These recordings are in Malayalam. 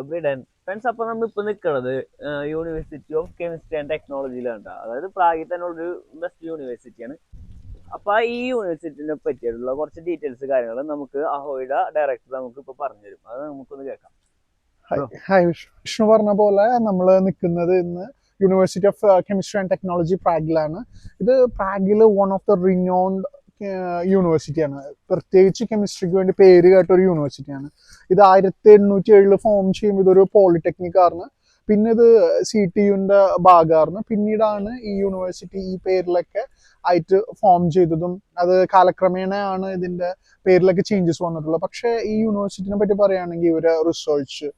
Every day friends. അപ്പോൾ നമ്മൾ ഇപ്പോൾ നിൽക്കുന്നത് യൂണിവേഴ്സിറ്റി ഓഫ് കെമിസ്ട്രി ആൻഡ് ടെക്നോളജിയിലാണ്. അതായത് പ്രാഗിൽ തന്നെ ഉള്ളൊരു ബെസ്റ്റ് യൂണിവേഴ്സിറ്റിയാണ്. അപ്പോൾ ഈ യൂണിവേഴ്സിറ്റിനെ പറ്റിയിട്ടുള്ള കുറച്ച് ഡീറ്റെയിൽസ് കാര്യങ്ങൾ നമുക്ക് അഹോയുടെ ഡയറക്ടർ നമുക്ക് ഇപ്പോൾ പറഞ്ഞുതരും. അത് നമുക്കൊന്ന് കേൾക്കാം. ഹായ്, വിഷ്ണു പറഞ്ഞ പോലെ നമ്മൾ നിൽക്കുന്നത് ഇന്ന് university of chemistry and technology പ്രാഗിലാണ്. ഇത് പ്രാഗിൽ വൺ ഓഫ് ദ റിനോൺഡ് യൂണിവേഴ്സിറ്റിയാണ്. പ്രത്യേകിച്ച് കെമിസ്ട്രിക്ക് വേണ്ടി പേര് കേട്ട ഒരു യൂണിവേഴ്സിറ്റിയാണ്. ഇത് 1807 ഫോം ചെയ്യുമ്പോൾ ഇതൊരു പോളിടെക്നിക് ആണ്. പിന്നെ ഇത് CTUവിൻ്റെ ഭാഗമായിരുന്നു. പിന്നീടാണ് ഈ യൂണിവേഴ്സിറ്റി ഈ പേരിലൊക്കെ ആയിട്ട് ഫോം ചെയ്തതും അത് കാലക്രമേണയാണ് ഇതിൻ്റെ പേരിലൊക്കെ ചേഞ്ചസ് വന്നിട്ടുള്ളത്. പക്ഷേ ഈ യൂണിവേഴ്സിറ്റിനെ പറ്റി പറയുകയാണെങ്കിൽ ഇവരെ റിസർച്ച്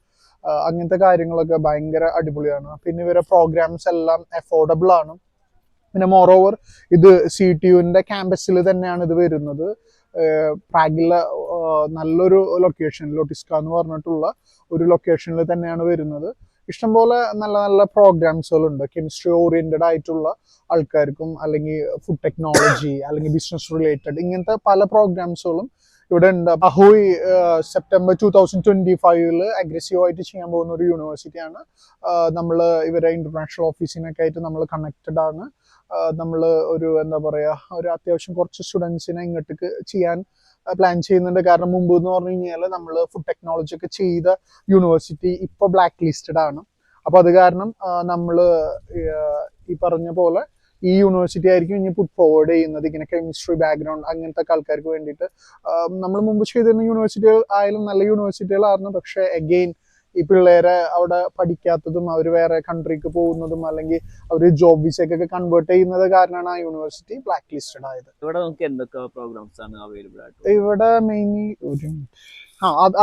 അങ്ങനത്തെ കാര്യങ്ങളൊക്കെ ഭയങ്കര അടിപൊളിയാണ്. പിന്നെ ഇവരെ പ്രോഗ്രാംസ് എല്ലാം അഫോർഡബിൾ ആണ്. പിന്നെ മോറോവർ ഇത് CTUവിൻ്റെ ക്യാമ്പസിൽ തന്നെയാണ് ഇത് വരുന്നത്. പ്രാഗിലെ നല്ലൊരു ലൊക്കേഷൻ, ലോട്ടിസ്ക എന്ന് പറഞ്ഞിട്ടുള്ള ഒരു ലൊക്കേഷനിൽ തന്നെയാണ് വരുന്നത്. ഇഷ്ടംപോലെ നല്ല നല്ല പ്രോഗ്രാംസുകളുണ്ട്. കെമിസ്ട്രി ഓറിയന്റഡ് ആയിട്ടുള്ള ആൾക്കാർക്കും അല്ലെങ്കിൽ ഫുഡ് ടെക്നോളജി അല്ലെങ്കിൽ ബിസിനസ് റിലേറ്റഡ് ഇങ്ങനത്തെ പല പ്രോഗ്രാംസുകളും ഇവിടെ ഉണ്ട്. അഹോയ് സെപ്റ്റംബർ 2025 അഗ്രസീവായിട്ട് ചെയ്യാൻ പോകുന്ന ഒരു യൂണിവേഴ്സിറ്റിയാണ്. നമ്മൾ ഇവരെ ഇന്റർനാഷണൽ ഓഫീസിനൊക്കെ ആയിട്ട് നമ്മൾ കണക്റ്റഡ് ആണ്. നമ്മൾ ഒരു എന്താ പറയുക, ഒരു അത്യാവശ്യം കുറച്ച് സ്റ്റുഡൻസിനെ ഇങ്ങോട്ടേക്ക് ചെയ്യാൻ പ്ലാൻ ചെയ്യുന്നുണ്ട്. കാരണം മുമ്പ് എന്ന് പറഞ്ഞു കഴിഞ്ഞാൽ നമ്മൾ ഫുഡ് ടെക്നോളജി ഒക്കെ ചെയ്ത യൂണിവേഴ്സിറ്റി ഇപ്പോൾ ബ്ലാക്ക് ലിസ്റ്റഡ് ആണ്. അപ്പോൾ അത് കാരണം നമ്മൾ ഈ പറഞ്ഞ പോലെ ഈ യൂണിവേഴ്സിറ്റി ആയിരിക്കും ഇനി പുട്ട് ഫോർവേഡ് ചെയ്യുന്നത് ഇങ്ങനെ കെമിസ്ട്രി ബാക്ക്ഗ്രൗണ്ട് അങ്ങനത്തെ ആൾക്കാർക്ക് വേണ്ടിയിട്ട്. നമ്മൾ മുമ്പ് ചെയ്തിരുന്ന യൂണിവേഴ്സിറ്റികൾ ആയാലും നല്ല യൂണിവേഴ്സിറ്റികളായിരുന്നു. പക്ഷേ അഗെയിൻ ഈ പിള്ളേരെ അവിടെ പഠിക്കാത്തതും അവർ വേറെ കൺട്രിക്ക് പോകുന്നതും അല്ലെങ്കിൽ അവർ ജോബ് വിസയ്ക്കൊക്കെ കൺവേർട്ട് ചെയ്യുന്നത് കാരണമാണ് ആ യൂണിവേഴ്സിറ്റി ബ്ലാക്ക് ലിസ്റ്റഡ് ആയത്. ഇവിടെ നമുക്ക് എന്തൊക്കെ പ്രോഗ്രാംസ് ആണ് അവൈലബിൾ ആയിട്ട്? ഇവിടെ മെയിൻലി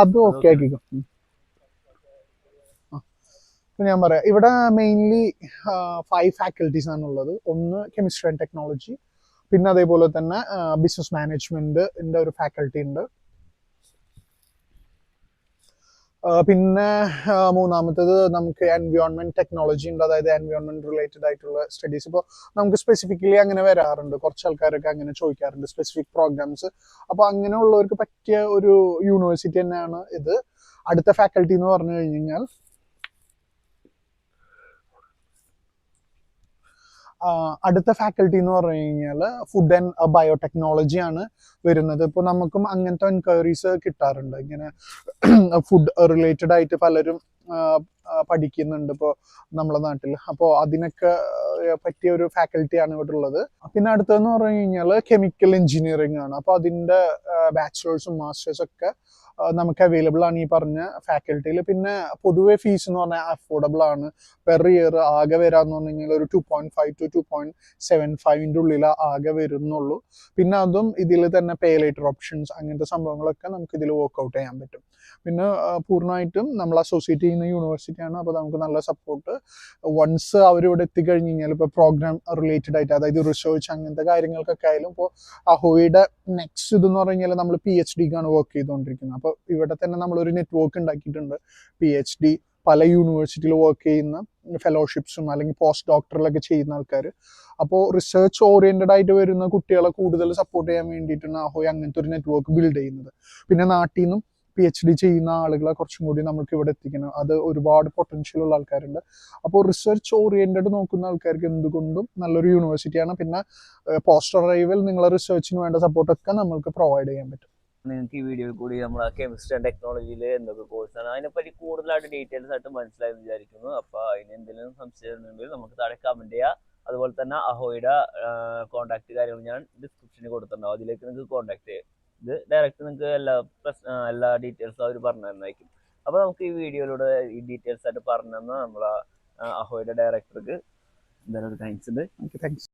അത് ഓക്കെ ആക്കിക്കോ. ഞാൻ പറയാം, ഇവിടെ മെയിൻലി 5 ഫാക്കൽറ്റീസ് ആണുള്ളത്. ഒന്ന് കെമിസ്ട്രി ആൻഡ് ടെക്നോളജി, പിന്നെ അതേപോലെ തന്നെ ബിസിനസ് മാനേജ്മെന്റിന്റെ ഒരു ഫാക്കൽറ്റി ഉണ്ട്. പിന്നെ മൂന്നാമത്തേത് നമുക്ക് എൻവയോൺമെന്റ് ടെക്നോളജി ഉണ്ട്. അതായത് എൻവയോൺമെന്റ് റിലേറ്റഡ് ആയിട്ടുള്ള സ്റ്റഡീസ്. ഇപ്പോൾ നമുക്ക് സ്പെസിഫിക്കലി അങ്ങനെ വരാറുണ്ട്, കുറച്ച് ആൾക്കാരൊക്കെ അങ്ങനെ ചോദിക്കാറുണ്ട് സ്പെസിഫിക് പ്രോഗ്രാംസ്. അപ്പോൾ അങ്ങനെയുള്ളവർക്ക് പറ്റിയ ഒരു യൂണിവേഴ്സിറ്റി തന്നെയാണ് ഇത്. അടുത്ത ഫാക്കൽറ്റി എന്ന് പറഞ്ഞു കഴിഞ്ഞാൽ അടുത്ത ഫാക്കൽറ്റി എന്ന് പറഞ്ഞു കഴിഞ്ഞാൽ ഫുഡ് ആൻഡ് ബയോടെക്നോളജി ആണ് വരുന്നത്. ഇപ്പോൾ നമുക്കും അങ്ങനത്തെ എൻക്വയറീസ് കിട്ടാറുണ്ട്. ഇങ്ങനെ ഫുഡ് റിലേറ്റഡ് ആയിട്ട് പലരും പഠിക്കുന്നുണ്ട് ഇപ്പോൾ നമ്മുടെ നാട്ടിൽ. അപ്പോൾ അതിനൊക്കെ പറ്റിയ ഒരു ഫാക്കൽറ്റിയാണ് ഇവിടെ ഉള്ളത്. പിന്നെ അടുത്തതെന്ന് പറഞ്ഞു കഴിഞ്ഞാൽ കെമിക്കൽ എഞ്ചിനീയറിംഗ് ആണ്. അപ്പോൾ അതിൻ്റെ ബാച്ചിലേഴ്സും മാസ്റ്റേഴ്സും ഒക്കെ നമുക്ക് അവൈലബിൾ ആണ് ഈ പറഞ്ഞ ഫാക്കൽറ്റിയിൽ. പിന്നെ പൊതുവെ ഫീസ് എന്ന് പറഞ്ഞാൽ അഫോർഡബിൾ ആണ്. പെർ ഇയർ ആകെ വരാന്ന് പറഞ്ഞു കഴിഞ്ഞാൽ ഒരു 2.5 to 2.75 ഉള്ളിൽ ആകെ വരുന്നുള്ളൂ. പിന്നെ അതും ഇതിൽ തന്നെ പേ ലേറ്റർ ഓപ്ഷൻസ് അങ്ങനത്തെ സംഭവങ്ങളൊക്കെ നമുക്ക് ഇതിൽ വർക്ക്ഔട്ട് ചെയ്യാൻ പറ്റും. പിന്നെ പൂർണ്ണമായിട്ടും നമ്മൾ അസോസിയേറ്റ് ചെയ്യുന്ന യൂണിവേഴ്സിറ്റിയാണ്. അപ്പോൾ നമുക്ക് നല്ല സപ്പോർട്ട് വൺസ് അവരിവിടെ എത്തിക്കഴിഞ്ഞ് കഴിഞ്ഞാൽ ഇപ്പോൾ പ്രോഗ്രാം റിലേറ്റഡ് ആയിട്ട്, അതായത് റിസർച്ച് അങ്ങനത്തെ കാര്യങ്ങൾക്കൊക്കെ ആയാലും. ഇപ്പോൾ അഹോയുടെ നെക്സ്റ്റ് ഇതെന്ന് പറഞ്ഞു കഴിഞ്ഞാൽ നമ്മൾ PhDക്കാണ് വർക്ക് ചെയ്തുകൊണ്ടിരിക്കുന്നത്. അപ്പോൾ ഇവിടെ തന്നെ നമ്മളൊരു നെറ്റ്വർക്ക് ഉണ്ടാക്കിയിട്ടുണ്ട്. PhD പല യൂണിവേഴ്സിറ്റിയിൽ വർക്ക് ചെയ്യുന്ന ഫെലോഷിപ്സും അല്ലെങ്കിൽ പോസ്റ്റ് ഡോക്ടറിലൊക്കെ ചെയ്യുന്ന ആൾക്കാർ. അപ്പോൾ റിസർച്ച് ഓറിയന്റഡ് ആയിട്ട് വരുന്ന കുട്ടികളെ കൂടുതൽ സപ്പോർട്ട് ചെയ്യാൻ വേണ്ടിയിട്ടാണ് അഹോയ് അങ്ങനത്തെ ഒരു നെറ്റ്വർക്ക് ബിൽഡ് ചെയ്യുന്നത്. പിന്നെ നാട്ടിൽ നിന്നും PhD ചെയ്യുന്ന ആളുകളെ കുറച്ചും കൂടി നമുക്ക് ഇവിടെ എത്തിക്കണം. അത് ഒരുപാട് പൊട്ടൻഷ്യൽ ഉള്ള ആൾക്കാരുണ്ട്. അപ്പോൾ റിസർച്ച് ഓറിയന്റഡ് നോക്കുന്ന ആൾക്കാർക്ക് എന്തുകൊണ്ടും നല്ലൊരു യൂണിവേഴ്സിറ്റിയാണ്. പിന്നെ പോസ്റ്റ് അറൈവൽ നിങ്ങളെ റിസർച്ചിന് വേണ്ട സപ്പോർട്ടൊക്കെ നമുക്ക് പ്രൊവൈഡ് ചെയ്യാൻ പറ്റും. നിങ്ങൾക്ക് ഈ വീഡിയോയിൽ കൂടി നമ്മൾ കെമിസ്ട്രി ആൻഡ് ടെക്നോളജിയിൽ എന്തൊക്കെ കോഴ്സാണ് അതിനെപ്പറ്റി കൂടുതലായിട്ട് ഡീറ്റെയിൽസ് ആയിട്ട് മനസ്സിലായെന്ന് വിചാരിക്കുന്നു. അപ്പോൾ അതിന് എന്തെങ്കിലും സംശയം ഉണ്ടെങ്കിൽ നമുക്ക് താഴെ കമൻറ്റ് ചെയ്യുക. അതുപോലെ തന്നെ അഹോയുടെ കോൺടാക്ട് കാര്യങ്ങൾ ഞാൻ ഡിസ്ക്രിപ്ഷനിൽ കൊടുത്തിട്ടുണ്ടാവും, അതിലേക്ക് നിങ്ങൾക്ക് കോൺടാക്ട് ചെയ്യാം. ഇത് ഡയറക്റ്റ് നിങ്ങൾക്ക് എല്ലാ ഡീറ്റെയിൽസും അവർ പറഞ്ഞു തരുന്നതായിരിക്കും. അപ്പോൾ നമുക്ക് ഈ വീഡിയോയിലൂടെ ഈ ഡീറ്റെയിൽസ് ആയിട്ട് പറഞ്ഞു തന്ന നമ്മളെ അഹോയുടെ ഡയറക്ടർക്ക് എന്തായാലും ഒരു താങ്ക്സ് ഉണ്ട്. താങ്ക്സ്.